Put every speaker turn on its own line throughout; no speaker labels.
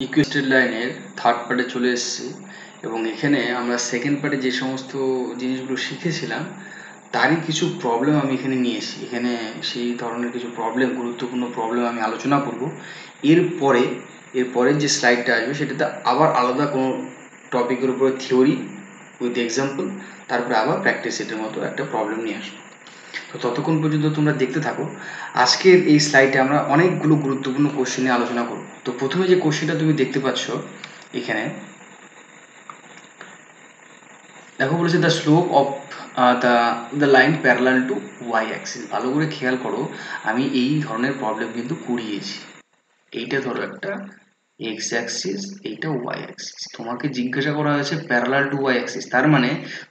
ইকুয়েস্টেড লাইনের থার্ড পার্টে চলে এসেছি এবং এখানে আমরা সেকেন্ড পার্টে যে সমস্ত জিনিসগুলো শিখেছিলাম তারই কিছু প্রবলেম আমি এখানে নিয়ে এসেছি। এখানে সেই ধরনের কিছু গুরুত্বপূর্ণ প্রবলেম আমি আলোচনা করব। এরপরের যে স্লাইডটা আসবে সেটাতে আবার আলাদা কোনো টপিকের উপরে থিওরি উইথ এক্সাম্পল, তারপরে আবার প্র্যাকটিস সেটের মতো একটা প্রবলেম নিয়ে আসবো। তো ততক্ষণ পর্যন্ত তোমরা দেখতে থাকো। আজকের এই স্লাইডে আমরা অনেকগুলো গুরুত্বপূর্ণ কোশ্চেন নিয়ে আলোচনা করব। তো প্রথমে যে কোশ্চেনটা তুমি দেখতে পাচ্ছ এখানে দেখো, বলেছে the slope of the line parallel to Y axis. ভালো করে খেয়াল করো, আমি এই ধরনের প্রবলেম কিন্তু করিয়েছি। এইটা ধরো একটা এক্স অ্যাক্সিস, এইটা ওয়াই অ্যাক্সিস, তোমাকে জিজ্ঞাসা করা হয়েছে প্যারালাল টু ওয়াই অ্যাক্সিস, তার মানে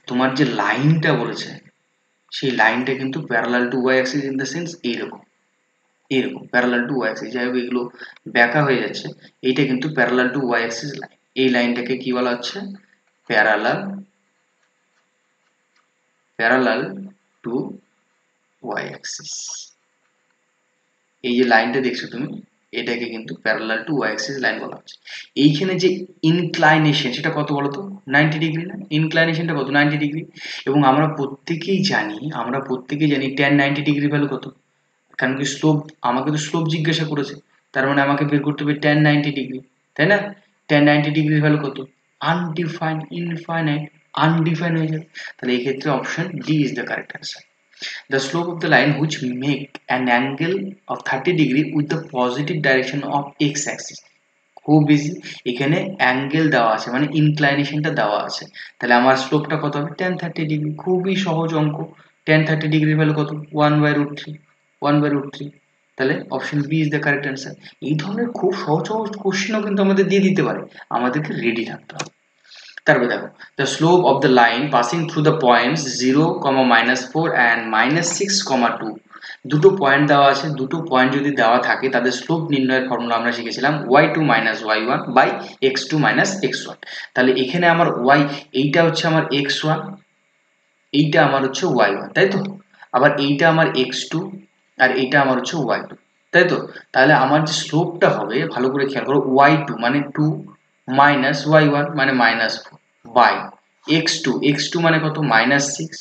তোমার যে লাইনটা বলেছে সেই লাইনটা কিন্তু parallel to Y axis in the sense এইরকম প্যারালাল টু ওয়াই অ্যাক্সিস। যাই হোক, এগুলো ব্যাকা হয়ে যাচ্ছে। এইটা কিন্তু parallel to Y axis line. এই লাইনটাকে কি বলা হচ্ছে? Parallel to Y axis. এই যে লাইনটা দেখছো তুমি, এটাকে কিন্তু parallel to Y axis line বলা হচ্ছে। এইখানে যে ইনক্লাইনেশন সেটা কত বলতো? 90 ডিগ্রি না? ইনক্লাইনেশনটা কত? 90 ডিগ্রি। এবং আমরা প্রত্যেকেই জানি tan 90 ডিগ্রি ভ্যালু কত? কারণ কি স্লোপ, আমাকে তো স্লোপ জিজ্ঞাসা করেছে, তার মানে আমাকে বের করতে হবে tan 90 ডিগ্রি, তাই না? tan 90 ডিগ্রির ভ্যালু কত? আনডিফাইন্ড, ইনফাইনাইট, আনডিফাইন্ড হয়ে যাবে। তাহলে এই ক্ষেত্রে option D is the correct answer. The slope of the line which make an angle of 30 degree with the positive direction of x axis. খুব ইজি, এখানে অ্যাঙ্গেল দেওয়া আছে মানে ইনক্লাইনেশনটা দেওয়া আছে, তাহলে আমার স্লোপটা কত হবে? tan 30 degree. খুবই সহজ অঙ্ক। tan 30 ডিগ্রির ভ্যালু কত? 1/√3। তাহলে option B is the correct answer. এই ধরনের খুব সহজ সহজ কোশ্চেনও কিন্তু আমাদের দিয়ে দিতে পারে, আমাদেরকে রেডি থাকতে হবে। তারপরে দেখো, the slope of the line passing through the points 0, -4 and -6, 2, দুটো পয়েন্ট দেওয়া আছে। দুটো পয়েন্ট যদি দেওয়া থাকে তাদের স্লোপ নির্ণয়ের ফর্মুলা আমরা শিখেছিলাম y2 - y1 by x2 - x1। তাহলে এখানে আমার y, এইটা হচ্ছে আমার x1, এইটা আমার হচ্ছে y1, তাই তো? আবার এইটা আমার x2 আর এইটা আমার হচ্ছে y2, তাই তো? তাহলে আমার যে স্লোপটা হবে, ভালো করে খেয়াল করো, y2 মানে 2 মাইনাস y1 মানে -4 বাই x2 মানে কত? -6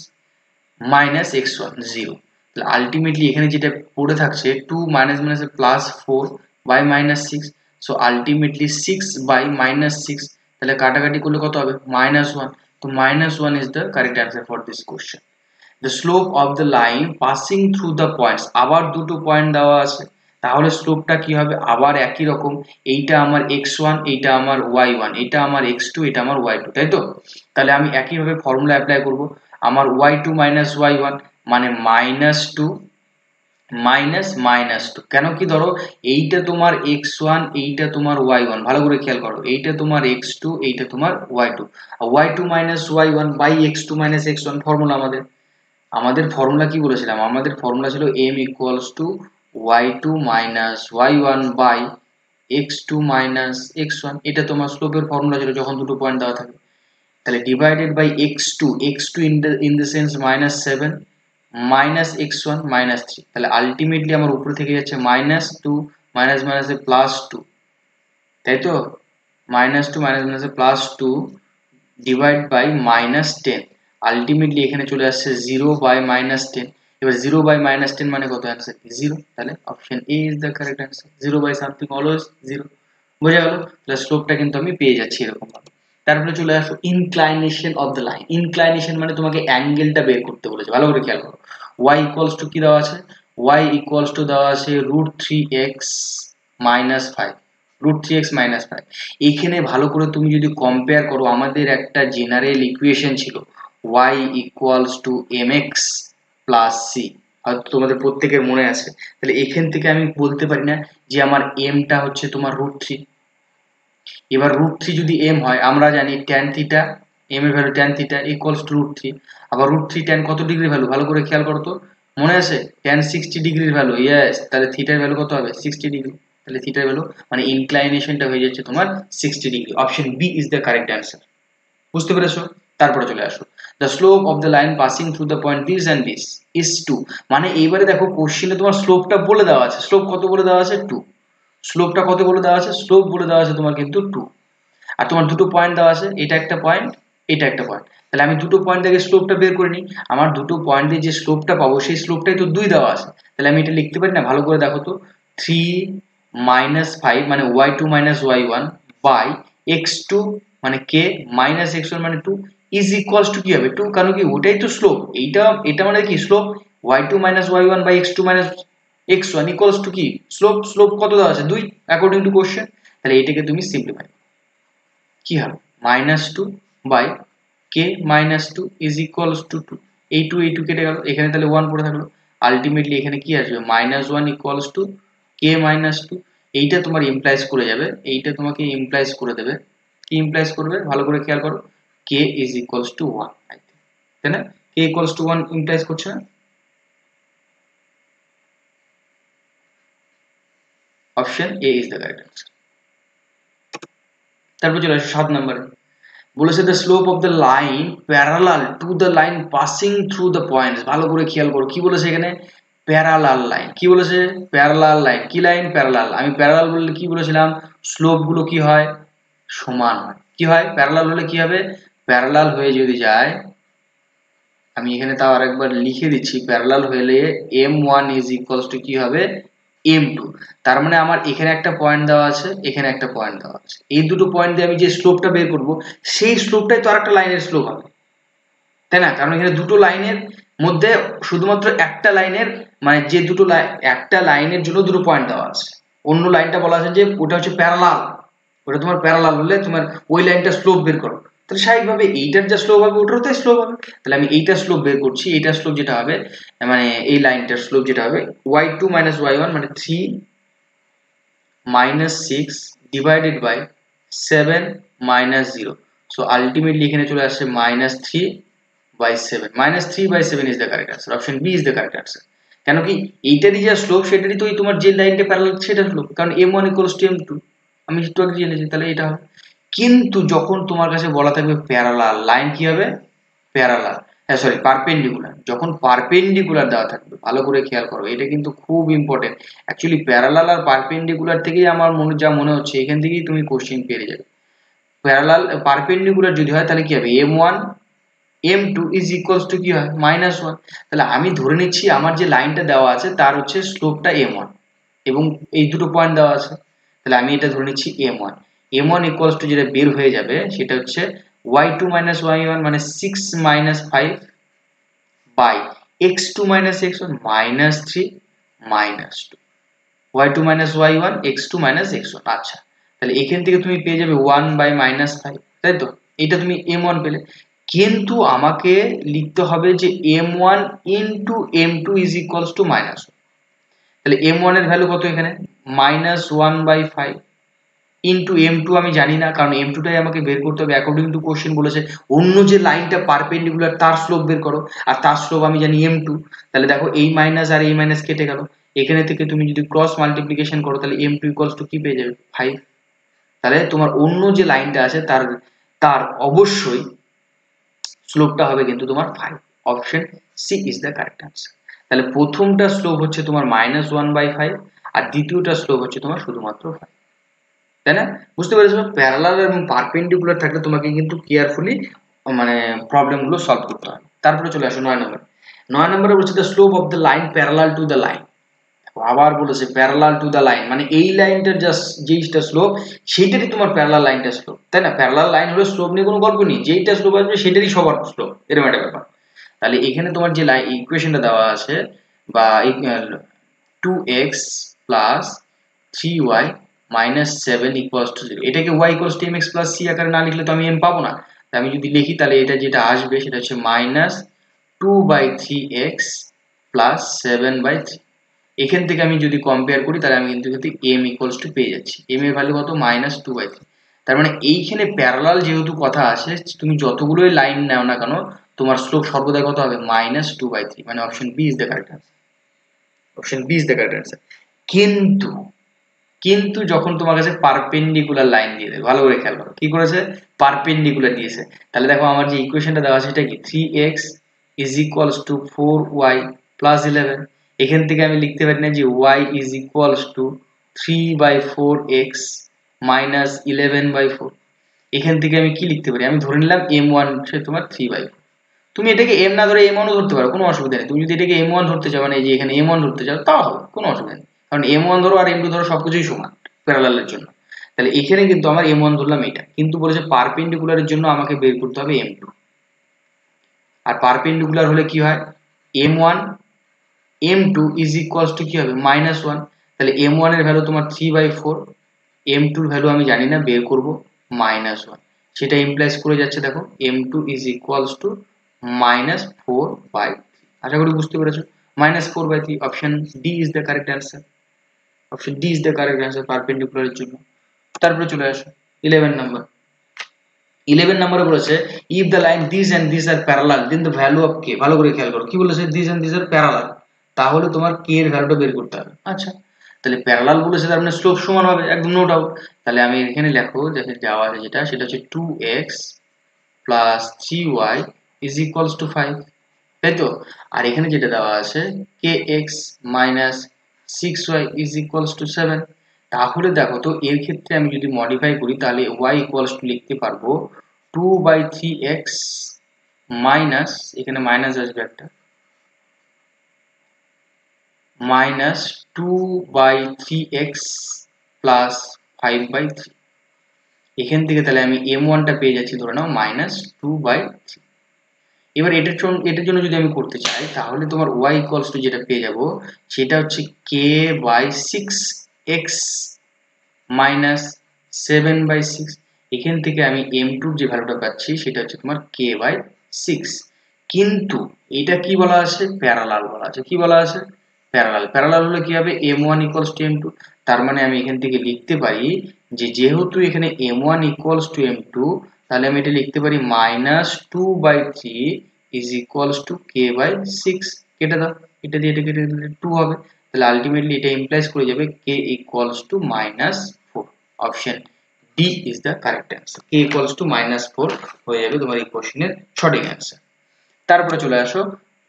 মাইনাস x1 0। তাহলে আলটিমেটলি এখানে যেটা পড়ে থাকছে 2 minus minus plus 4 by -6, so ultimately 6 by -6। তাহলে কাটাকাটি করলে কত হবে? -1। তো -1 is the correct answer for this question. The slope of the line passing through the points, আবার দুটো পয়েন্ট দেওয়া আছে, তাহলে স্লোপটা কি হবে? আবার একই রকম, এইটা আমার x1, এইটা আমার y1, এটা আমার x2, এটা আমার y2, তাই তো? তাহলে আমি একইভাবে ফর্মুলা অ্যাপ্লাই করব। আমার y2 মাইনাস y1 মানে -2 -2। কেন কি? ধরো এইটা তোমার x1, এইটা তোমার y1, ভালো করে খেয়াল করো, এইটা তোমার x2, এইটা তোমার y2, y2 minus y1 by x2 minus x1 formula আমাদের ফর্মুলা কি বলেছিলাম? আমাদের ফর্মুলা ছিল m equals to y2 minus y1 by x2 minus x1। এটা তোমার স্লোপের ফর্মুলা ছিল যখন দুটো পয়েন্ট দেওয়া থাকে। তাহলে divided by x2 in the sense -7 minus x1 -3। তাহলে আলটিমেটলি আমার উপরে থেকে যাচ্ছে -2 মাইনাস মাইনাসে +2, তাই তো? -2 মাইনাস মাইনাসে +2 ডিভাইড বাই -10। আলটিমেটলি এখানে চলে আসছে 0 বাই -10। এবার 0 বাই -10 মানে কত? অ্যান্সার 0। তাহলে option A is the correct answer. 0 by something always 0। বোঝা গেল? তাহলে স্লোপটা কিন্তু আমি পেয়ে যাচ্ছি এরকম ভাবে। তারপরে চলে আসো inclination of the line. Inclination মানে তোমাকে অ্যাঙ্গেলটা বের করতে বলেছে, ভালো করে খেয়াল করো। y ইকুয়ালস টু কি দেওয়া আছে? y ইকুয়ালস টু দেওয়া আছে √3x - 5, √3x - 5। এখানে ভালো করে তুমি যদি কম্পেয়ার করো, আমাদের একটা জেনারেল ইকুয়েশন ছিল y equals to mx plus c, হয়তো তোমাদের প্রত্যেকের মনে আছে। তাহলে এখান থেকে আমি বলতে পারি না যে আমার m টা হচ্ছে তোমার √3। এবার √3 যদি m হয়, আমরা জানি tan থিটা, m এর value tan theta equals to √3। আবার √3 tan কত ডিগ্রি ভ্যালু? ভালো করে খেয়াল করো তো, মনে আছে? tan 60 ডিগ্রির ভ্যালু। ইয়েস, তাহলে থিটার ভ্যালু কত হবে? 60 ডিগ্রি। তাহলে থিটার ভ্যালু মানে ইনক্লাইনেশনটা হয়ে যাচ্ছে তোমার 60 degree. Option B is the correct answer. বুঝতে পেরেছো? তারপরে চলে আসো, the slope of the line passing through the point this and this is 2। মানে এইবারে দেখো কোশ্চেনে তোমার স্লোপটা বলে দেওয়া আছে। স্লোপ কত বলে দেওয়া আছে? 2। স্লোপটা কত বলে দেওয়া আছে, স্লোপ বলে দেওয়া আছে তোমার কিন্তু 2, আর তোমার দুটো পয়েন্ট দেওয়া আছে, এটা একটা পয়েন্ট, এটা একটা পয়েন্ট। তাহলে আমি দুটো পয়েন্ট থেকে স্লোপটা বের করে নিই, আমার দুটো পয়েন্ট দিয়ে যে স্লোপটা পাবো সেই স্লোপটাই তো 2 দেওয়া আছে। তাহলে আমি এটা লিখতে পারি না, ভালো করে দেখো তো, 3 - 5 মানে y2 - y1 বাই x2 মানে k মাইনাস x1 মানে 2 ইজ ইকুয়ালস টু কি হবে 2, কারণ কি ওটাই তো স্লোপ, এটা মানে কি slope, y2 - y1 by x2 - x1 equals to কি স্লোপ, স্লোপ কত দেওয়া আছে 2 অ্যাকর্ডিং টু কোশ্চেন। তাহলে এটাকে তুমি সিম্পলিফাই কি হবে -2 by k -2 is equals to 2, এই 2 কেটে গেল, এখানে তাহলে 1 পড়ে থাকলো, আলটিমেটলি এখানে কি আসবে -1 ইকুয়ালস টু k -2। এইটা তোমার ইমপ্লাইজ করে যাবে, এইটা তোমাকে ইমপ্লাইজ করে দেবে, কি ইমপ্লাইজ করবে ভালো করে খেয়াল করো, k ইজ ইকুয়ালস টু 1, তাই না, k ইকুয়ালস টু 1 ইমপ্লাইজ করছে না, option A is the correct answer. তারপর চলে আসো 7 নম্বরে, বলেছে the slope of the line parallel to the line passing through the points, ভালো করে খেয়াল করো কি বলেছে এখানে, প্যারালাল লাইন, কি বলেছে প্যারালাল লাইন, কি লাইন প্যারালাল, আমি প্যারালাল বললে কি বলেছিলাম, স্লোপ গুলো কি হয় সমান হয়, কি হয় প্যারালাল হলে কি হবে, প্যারালাল হয়ে যদি যায়, আমি এখানে তাও আরেকবার লিখে দিচ্ছি, প্যারালাল হলে m1 ইজ ইকুয়ালস টু কি হবে m2, তার মানে আমার এখানে একটা পয়েন্ট দেওয়া আছে, এখানে একটা পয়েন্ট দেওয়া আছে, এই দুটো পয়েন্ট দিয়ে আমি যে স্লোপটা বের করব সেই স্লোপটাই তো আরেকটা লাইনের স্লোপ হবে, তাই না, কারণ এখানে দুটো লাইনের মধ্যে শুধুমাত্র একটা লাইনের মানে যে দুটো একটা লাইনের জন্য দুটো পয়েন্ট দেওয়া আছে, অন্য লাইনটা বলা আছে যে ওটা হচ্ছে প্যারালাল, ওটা তোমার প্যারালাল হলে তোমার ওই লাইনটা স্লোপ বের করো, তাহলে স্বাভাবিকভাবে এইটার যা স্লোপ হবে ওটারও তাই স্লোপ হবে, তাহলে আমি এইটার স্লোপ বের করছি, এইটার স্লোপ যেটা হবে মানে এই লাইনটার স্লোপ যেটা হবে y2 - y1 মানে 3 - 6 ডিভাইডেড বাই 7 - 0, সো আলটিমেটলি এখানে চলে আসছে -3/7, -3/7 is the correct answer, option B is the correct answer. কেন কি এইটারই যা স্লোপ সেটারই তো তোমার যে লাইনটা প্যারালাল সেটা স্লোপ, কারণ m1 = m2 আমি একটু আগে জেনেছি, তাহলে এটা হবে। কিন্তু যখন তোমার কাছে বলা থাকবে প্যারালাল লাইন, কি হবে প্যারালাল, হ্যাঁ সরি পারপেন্ডিকুলার, যখন পারপেন্ডিকুলার দেওয়া থাকবে ভালো করে খেয়াল করো, এটা কিন্তু খুব ইম্পর্টেন্ট, অ্যাকচুয়ালি প্যারালাল আর পারপেন্ডিকুলার থেকেই আমার যা মনে হচ্ছে এখান থেকেই তুমি কোশ্চেন পেয়ে যাবে। প্যারালাল পারপেন্ডিকুলার যদি হয় তাহলে কি হবে m1 m2 is equals to কি হয় -1, তাহলে আমি ধরে নিচ্ছি আমার যে লাইনটা দেওয়া আছে তার হচ্ছে স্লোপটা m1 এবং এই দুটো পয়েন্ট দেওয়া আছে, তাহলে আমি এটা ধরে নিচ্ছি m1 ইকুয়ালস টু যেটা বের হয়ে যাবে সেটা হচ্ছে y2 - y1 মানে 6 - 5 by x2 - x1 -3 -2, y2 - y1 x2 - x1, আচ্ছা তাহলে এখান থেকে তুমি পেয়ে যাবে 1/-5, তাই তো, এটা তুমি m1 পেলে, কিন্তু আমাকে লিখতে হবে যে m1 into m2 is equals two -1, তাহলে m1 এর ভ্যালু কত এখানে -1/5 ইনটু m2 আমি জানি না, কারণ m2 টাই আমাকে বের করতে হবে, অ্যাকর্ডিং টু কোশ্চেন বলেছে অন্য যে লাইনটা পারপেন্ডিকুলার তার স্লোপ বের করো, আর তার স্লোপ আমি জানি m2, তাহলে দেখো এই মাইনাস আর এই মাইনাস কেটে গেল, এখানে থেকে তুমি যদি ক্রস মাল্টিপ্লিকেশন করো তাহলে m2 ইকুয়ালস টু কি পেয়ে যাবে 5, তাহলে তোমার অন্য যে লাইনটা আছে তার তার অবশ্যই স্লোপটা হবে কিন্তু তোমার 5, option C is the correct answer. তাহলে প্রথমটা স্লোপ হচ্ছে তোমার -1/5 আর দ্বিতীয়টা স্লোপ হচ্ছে তোমার শুধুমাত্র 5, তাই না, বুঝতে পেরেছো, প্যারালাল এবং পারপেন্ডিকুলার থাকলে তোমাকে কিন্তু কেয়ারফুলি মানে প্রবলেম গুলো সলভ করতে হবে। তারপরে চলে আসো 9 নম্বরে, 9 নম্বরে বলছে the slope of the line parallel to the line, আবার বলেছে প্যারালাল টু দ্য লাইন মানে এই লাইনটার জাস্ট যেইটা স্লোপ সেইটারই তোমার প্যারালাল লাইনটা স্লোপ, তাই না, প্যারালাল লাইন হলে স্লোপ নিয়ে কোনো গল্প নেই, যেইটা স্লোপ আসবে সেটারই সবার স্লোপ, এরকম একটা ব্যাপার। তাহলে এখানে তোমার যে লাইন ইকুয়েশনটা দেওয়া আছে বা 2x plus 3y minus 7 equals to 0, এটাকে y equals to mx plus c আকারে না লিখলে তো আমি m পাবো না, আমি যদি লিখি তাহলে এটা যেটা আসবে সেটা হচ্ছে -2/3x প্লাস 7/3, এখান থেকে আমি যদি কম্পেয়ার করি তাহলে আমি কিন্তু m ইকুয়ালস টু পেয়ে যাচ্ছি, m এর ভ্যালু কত -2/3, তার মানে এইখানে প্যারালাল যেহেতু কথা আসে তুমি যতগুলোই লাইন নাও না কেন তোমার স্লোপ সর্বদা কত হবে -2/3, মানে option B is the correct answer, option B is the correct answer. কিন্তু কিন্তু যখন তোমার কাছে পারপেন্ডিকুলার লাইন দিয়ে দেবে, ভালো করে খেয়াল করো কি করেছে পারপেন্ডিকুলার দিয়েছে, তাহলে দেখো আমার যে ইকুয়েশনটা দেওয়া আছে সেটা কি 3x is equals two 4y plus 11, এখান থেকে আমি লিখতে পারি না যে y is equals two 3/4x minus 11/4। এখান থেকে আমি কি লিখতে পারি, আমি ধরে নিলাম m1 হচ্ছে তোমার 3/4। তুমি এটাকে m না ধরে m1ও ধরতে পারো, কোনো অসুবিধা নেই। তুমি যদি এটাকে m1 ধরতে চাও, মানে এই যে এখানে m1 ধরতে চাও, তাও হবে, কোনো অসুবিধা নেই। কারণ m1 ধরো আর m2 ধরো সবকিছুই সমান প্যারালালের জন্য। তাহলে এখানে কিন্তু আমার m1 ধরলাম এটা, কিন্তু বলেছে পারপেন্ডিকুলারের জন্য আমাকে বের করতে হবে m2। আর পারপেন্ডিকুলার হলে কি হয়, m1 m2 is equals to কি হবে, -1। তাহলে m1 এর ভ্যালু তোমার 3/4, m2 এর ভ্যালু আমি জানি না, বের করব -1। সেটা ইমপ্লাইজ করে যাচ্ছে, দেখো m2 ইজ ইকুয়ালস টু -4/3। আশা করি বুঝতে পেরেছো। -4/3, option D is the correct answer. Option D is the correct answer পারপেন্ডিকুলারের জন্য। তারপরে চলে আসো 11 নাম্বার। 11 নম্বরে বলেছে if the line this and this are parallel then the value of K. ভালো করে খেয়াল করো, কি বলেছে, this and this are parallel, তাহলে তোমার কে এর ভ্যালুটা বের করতে হবে। আচ্ছা, তাহলে প্যারালাল বলেছে তার মানে স্লোপ সমান হবে, একদম নো ডাউট। তাহলে আমি এখানে লেখো, দেখে দেওয়া আছে যেটা, সেটা হচ্ছে 2x plus 3y is equals two 5, তাই তো। আর এখানে যেটা দেওয়া আছে kx minus 6y is equals two 7। তাহলে দেখো তো এর ক্ষেত্রে আমি যদি মডিফাই করি, তাহলে y ইকুয়ালস টু লিখতে পারবো 2/3x মাইনাস, এখানে মাইনাস আসবে একটা, মাইনাস 2/3x প্লাস 5/3। এখান থেকে তাহলে আমি m1 টা পেয়ে যাচ্ছি, ধরে নাও -2/3। এবার এটার জন্য যদি আমি করতে চাই, তাহলে তোমার y ইকুয়ালস টু যেটা পেয়ে যাব, সেটা হচ্ছে k/6x মাইনাস 7/6। এখান থেকে আমি m2 যে ভ্যালুটা পাচ্ছি, সেটা হচ্ছে তোমার k/6। কিন্তু এটা কি বলা আছে, প্যারালাল বলা আছে। কি বলা আছে, প্যারালাল। প্যারালাল হলে কি হবে, m1 ইকুয়ালস টু m2। তার মানে আমি এখান থেকে লিখতে পারি যে যেহেতু এখানে m1 ইকুয়ালস টু m2, তাহলে আমি এটা লিখতে পারি -2/3 ইজ ইকুয়ালস টু k/6। কেটে দাও, এটা দিয়ে এটা কেটে দিলে 2 হবে। তাহলে আলটিমেটলি এটা ইমপ্লাইজ করে যাবে k equals to -4। Option D is the correct answer. k equals to -4 হয়ে যাবে তোমার এই কোশ্চেনের সঠিক অ্যান্সার। তারপরে চলে আসো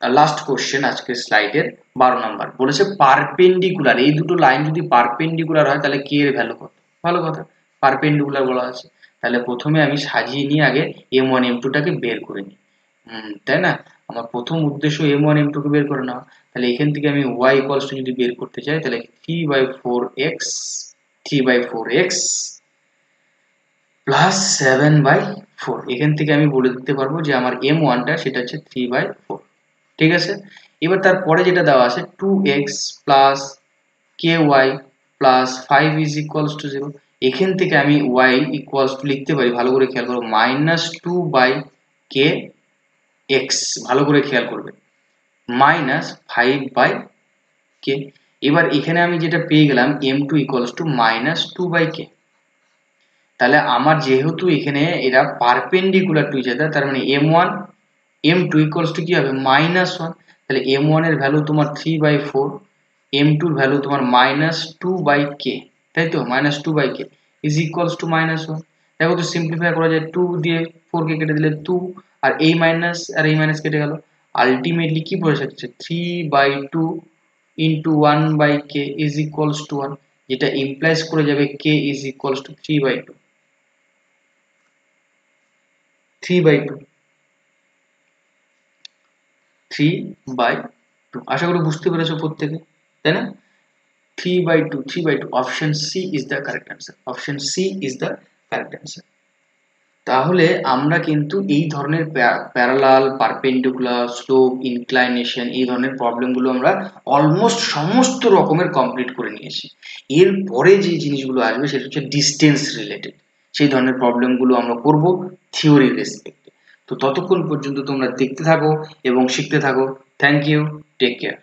লাস্ট কোশ্চেন আজকের স্লাইডের 12 নাম্বার। বলেছে পারপেন্ডিকুলার, এই দুটো লাইন যদি পারপেন্ডিকুলার হয় তাহলে কে এর ভ্যালু কত। ভালো কথা, পারপেন্ডিকুলার বলা আছে। তাহলে প্রথমে আমি সাজিয়ে নিয়ে আগে m1 m2 টাকে বের করে নিই, তাই না। আমার প্রথম উদ্দেশ্য m1 m2 কে বের করে নেওয়া। তাহলে এখান থেকে আমি y ইকুয়ালস টু যদি বের করতে চাই, তাহলে 3/4x প্লাস 7/4। এখান থেকে আমি বলে দিতে পারবো যে আমার m1 টা সেটা হচ্ছে 3/4। ঠিক আছে। এবার তারপরে যেটা দেওয়া আছে 2x plus ky plus 5 is equals two 0। এখান থেকে আমি y ইকুয়ালস টু লিখতে পারি, ভালো করে খেয়াল করো, -2/kx। ভালো করে খেয়াল করবে, -5/k। এবার এখানে আমি যেটা পেয়ে গেলাম m2 ইকুয়ালস টু -2/k। তাহলে আমার যেহেতু এখানে এরা পারপেন্ডিকুলার টু ইচ আদার, তার মানে m1 m2 ইকুয়ালস টু কি হবে, -1। তাহলে m1 এর ভ্যালু তোমার 3/4, m2 এর ভ্যালু তোমার -2/k, তাই তো, -2/k ইজ ইকুয়ালস টু -1। দেখো তো সিম্পলিফাই করা যায়, 2 দিয়ে 4 কে কেটে দিলে 2, আর এই মাইনাস আর এই মাইনাস কেটে গেল। আলটিমেটলি কি বসে যাচ্ছে, 3/2 into 1/k is equals two 1, যেটা ইমপ্লাইজ করে যাবে k ইজ ইকুয়ালস টু 3/2। 3/2। আশা করি বুঝতে পেরেছো প্রত্যেকে, তাই না। 3/2 option C is the correct answer. Option C is the correct answer. তাহলে আমরা কিন্তু এই ধরনের প্যারালাল, পারপেন্ডিকুলার, স্লোপ, ইনক্লাইনেশন, এই ধরনের প্রবলেমগুলো আমরা অলমোস্ট সমস্ত রকমের কমপ্লিট করে নিয়েছি। এরপরে যে জিনিসগুলো আসবে সেটা হচ্ছে ডিস্টেন্স রিলেটেড, সেই ধরনের প্রবলেমগুলো আমরা করব থিওরি রেসপেক্টে। তো ততক্ষণ পর্যন্ত তোমরা দেখতে থাকো এবং শিখতে থাকো। Thank you, take care.